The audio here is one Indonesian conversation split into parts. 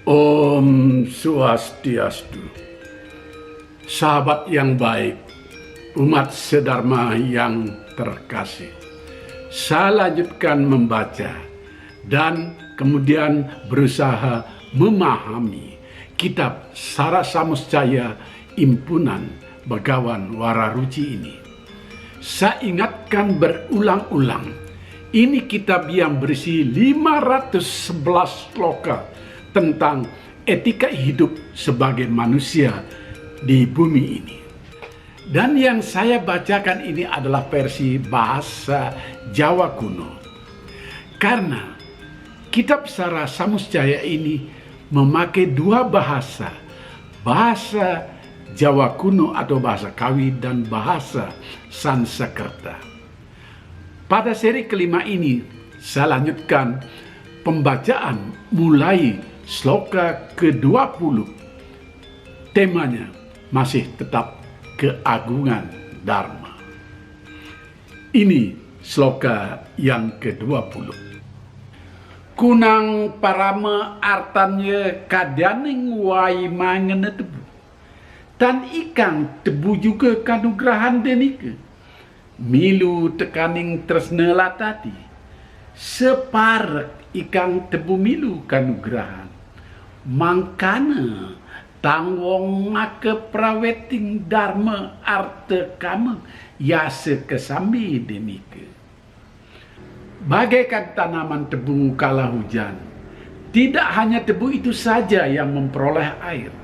Om Swastiastu. Sahabat yang baik, umat sedharma yang terkasih, saya lanjutkan membaca dan kemudian berusaha memahami kitab Sara Samuscaya Impunan Begawan Wararuci ini. Saya ingatkan berulang-ulang, ini kitab yang berisi 511 sloka tentang etika hidup sebagai manusia di bumi ini. Dan yang saya bacakan ini adalah versi bahasa Jawa kuno. Karena kitab Sara Samuscaya ini memakai dua bahasa. Bahasa Jawa kuno atau bahasa Kawi dan bahasa Sanskerta. Pada seri kelima ini saya lanjutkan pembacaan mulai sloka ke-20. Temanya masih tetap keagungan Dharma. Ini sloka yang ke-20. Kunang parama artanya kadaning wai mangene tebu. Tan ikang tebu juga kanugrahan denika. Milu tekaning tresna latati. Separek ikang tebu milu kanugrahan. Mangkana tangwong make praweting dharma arta kama yase kesambi demike. Bagaikan tanaman tebu kala hujan, tidak hanya tebu itu saja yang memperoleh air.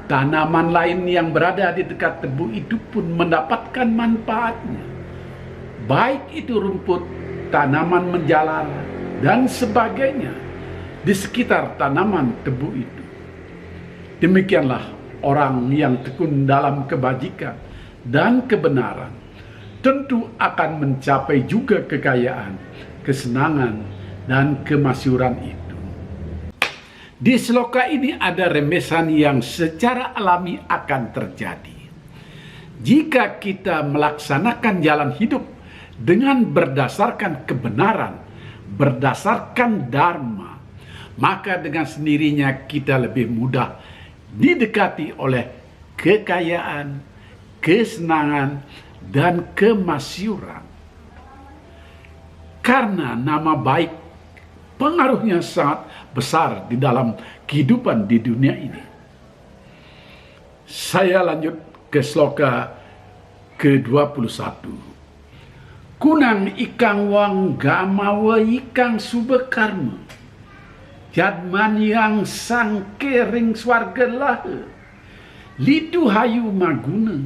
Tanaman lain yang berada di dekat tebu itu pun mendapatkan manfaatnya. Baik itu rumput, tanaman menjalar, dan sebagainya di sekitar tanaman tebu itu. Demikianlah orang yang tekun dalam kebajikan dan kebenaran tentu akan mencapai juga kekayaan, kesenangan, dan kemasyhuran itu. Di sloka ini ada remesan yang secara alami akan terjadi. Jika kita melaksanakan jalan hidup dengan berdasarkan kebenaran, berdasarkan dharma, maka dengan sendirinya kita lebih mudah didekati oleh kekayaan, kesenangan, dan kemasyhuran. Karena nama baik pengaruhnya sangat besar di dalam kehidupan di dunia ini. Saya lanjut ke sloka ke-21. Kunang ikang wang gamawa ikang subekarma. Jadman yang sangkering swarga lahe. Litu hayu maguna.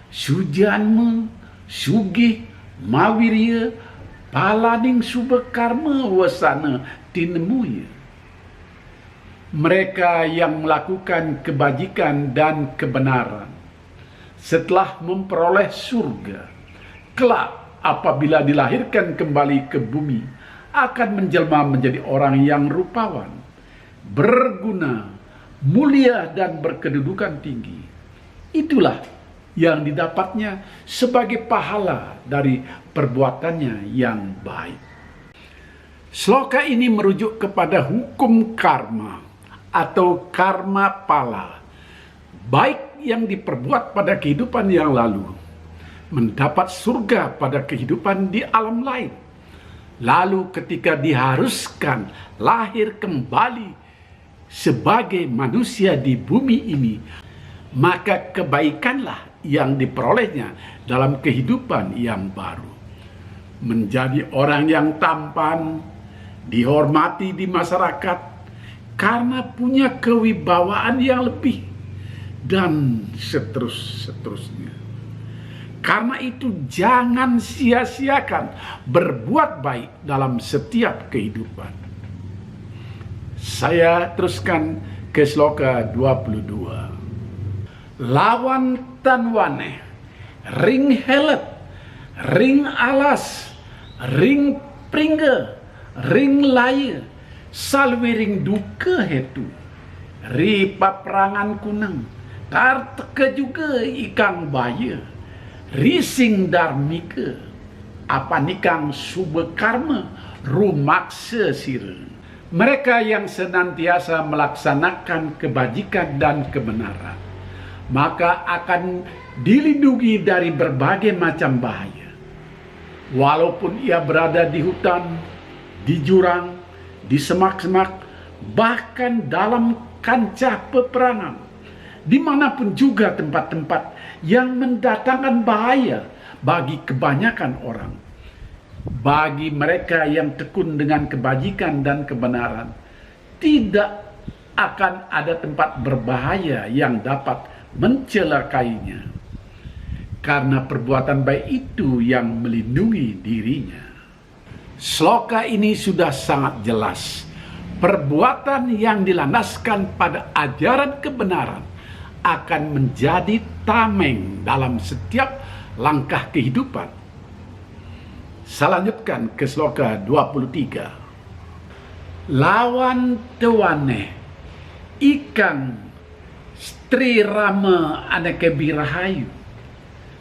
Sujanma, sugih, mawirya, palaning subekarma wasana tinemuya. Mereka yang melakukan kebajikan dan kebenaran setelah memperoleh surga, kelak apabila dilahirkan kembali ke bumi, akan menjelma menjadi orang yang rupawan, berguna, mulia, dan berkedudukan tinggi. Itulah yang didapatnya sebagai pahala dari perbuatannya yang baik. Sloka ini merujuk kepada hukum karma atau karma pala, baik yang diperbuat pada kehidupan yang lalu, mendapat surga pada kehidupan di alam lain. Lalu ketika diharuskan lahir kembali sebagai manusia di bumi ini, maka kebaikanlah yang diperolehnya dalam kehidupan yang baru. Menjadi orang yang tampan, dihormati di masyarakat karena punya kewibawaan yang lebih, dan seterusnya. Karena itu jangan sia-siakan berbuat baik dalam setiap kehidupan. Saya teruskan ke sloka 22. Lawan tanwane, ring helet, ring alas, ring pringge, ring laya, salwiring duka hetu. Ri paperangan kunang, karteke juga ikang baya. Rising dharmika, apa nikang subekarma rumaksa sira. Mereka yang senantiasa melaksanakan kebajikan dan kebenaran, maka akan dilindungi dari berbagai macam bahaya. Walaupun ia berada di hutan, di jurang, di semak-semak, bahkan dalam kancah peperangan, dimanapun juga tempat-tempat yang mendatangkan bahaya bagi kebanyakan orang. Bagi mereka yang tekun dengan kebajikan dan kebenaran, tidak akan ada tempat berbahaya yang dapat mencelakainya, karena perbuatan baik itu yang melindungi dirinya. Sloka ini sudah sangat jelas. Perbuatan yang dilandaskan pada ajaran kebenaran akan menjadi tameng dalam setiap langkah kehidupan. Saya lanjutkan ke sloka 23. Lawan tewane ikang stri rama anake birahayu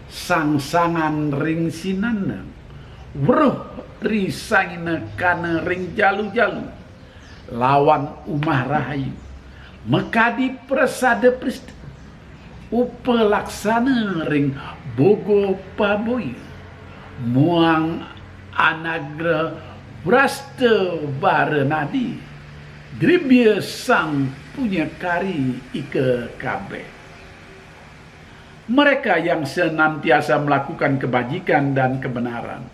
sang-sangan ring sinana weruh risangina kana ring jalu-jalu lawan umah rahayu mekadi prasada prista upelaksana ring bogo paboy muang anagra brasta barenadi dribya sang punya kari ike kabe. Mereka yang senantiasa melakukan kebajikan dan kebenaran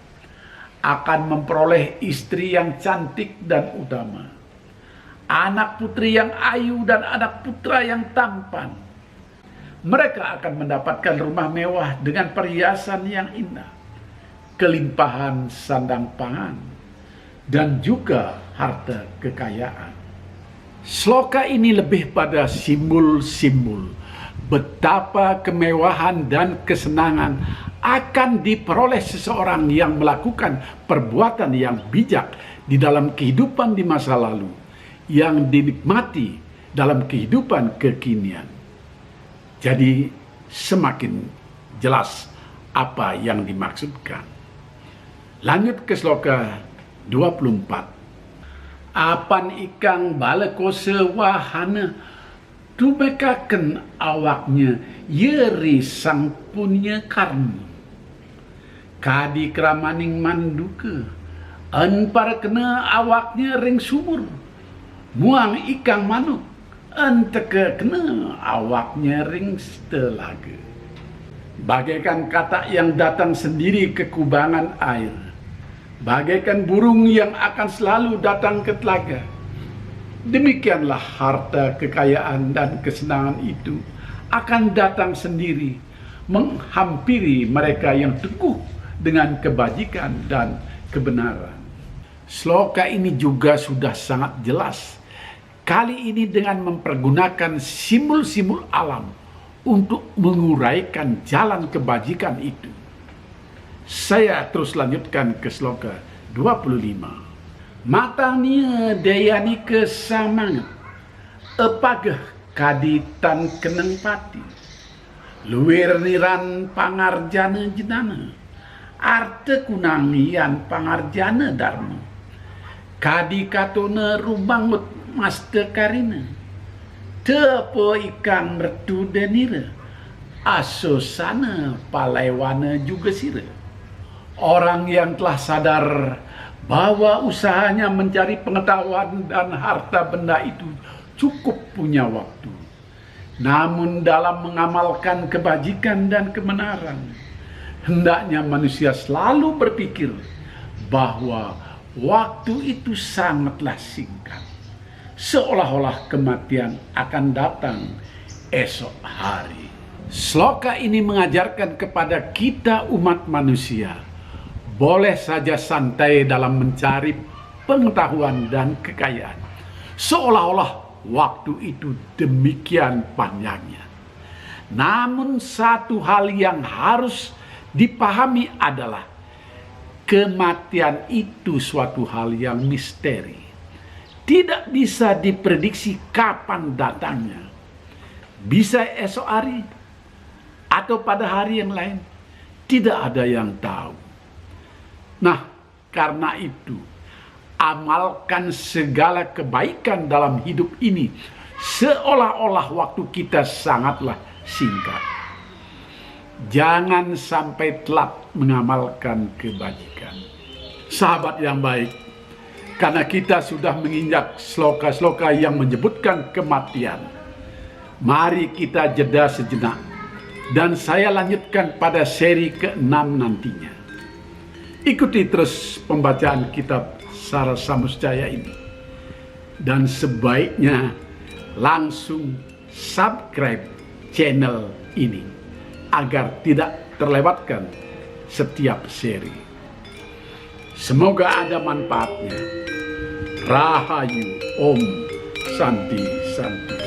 akan memperoleh istri yang cantik dan utama, anak putri yang ayu dan anak putra yang tampan. Mereka akan mendapatkan rumah mewah dengan perhiasan yang indah, kelimpahan sandang pangan, dan juga harta kekayaan. Sloka ini lebih pada simbol-simbol betapa kemewahan dan kesenangan akan diperoleh seseorang yang melakukan perbuatan yang bijak di dalam kehidupan di masa lalu, yang dinikmati dalam kehidupan kekinian. Jadi semakin jelas apa yang dimaksudkan. Lanjut ke sloka 24. Apan ikang balekose wahana tumekaken awaknya yeri sang punya karni. Kadi kramaning manduke en para kena awaknya ring sumur. Muang ikang manuk en teke kena awaknya ring telaga. Bagaikan katak yang datang sendiri ke kubangan air, bagaikan burung yang akan selalu datang ke telaga. Demikianlah harta, kekayaan, dan kesenangan itu akan datang sendiri, menghampiri mereka yang teguh dengan kebajikan dan kebenaran. Sloka ini juga sudah sangat jelas. Kali ini dengan mempergunakan simbol-simbol alam untuk menguraikan jalan kebajikan itu. Saya terus lanjutkan ke sloka 25. Matangnya dayani kesamangat, epagah kaditan keneng pati, luwir niran pangarjana jenana, arte kunangian pangarjana dharma, kadi katona rubangut maste karina, tepo ikan retu denira, asosana palaiwana juga sira. Orang yang telah sadar bahwa usahanya mencari pengetahuan dan harta benda itu cukup punya waktu, namun dalam mengamalkan kebajikan dan kebenaran, hendaknya manusia selalu berpikir bahwa waktu itu sangatlah singkat, seolah-olah kematian akan datang esok hari. Sloka ini mengajarkan kepada kita umat manusia boleh saja santai dalam mencari pengetahuan dan kekayaan, seolah-olah waktu itu demikian panjangnya. Namun satu hal yang harus dipahami adalah kematian itu suatu hal yang misteri. Tidak bisa diprediksi kapan datangnya. Bisa esok hari atau pada hari yang lain. Tidak ada yang tahu. Nah, karena itu amalkan segala kebaikan dalam hidup ini, seolah-olah waktu kita sangatlah singkat. Jangan sampai telat mengamalkan kebajikan. Sahabat yang baik, karena kita sudah menginjak sloka-sloka yang menyebutkan kematian, mari kita jeda sejenak, dan saya lanjutkan pada seri ke-6 nantinya. Ikuti terus pembacaan kitab Sara Samusjaya ini, dan sebaiknya langsung subscribe channel ini agar tidak terlewatkan setiap seri. Semoga ada manfaatnya. Rahayu, Om Santi Santi.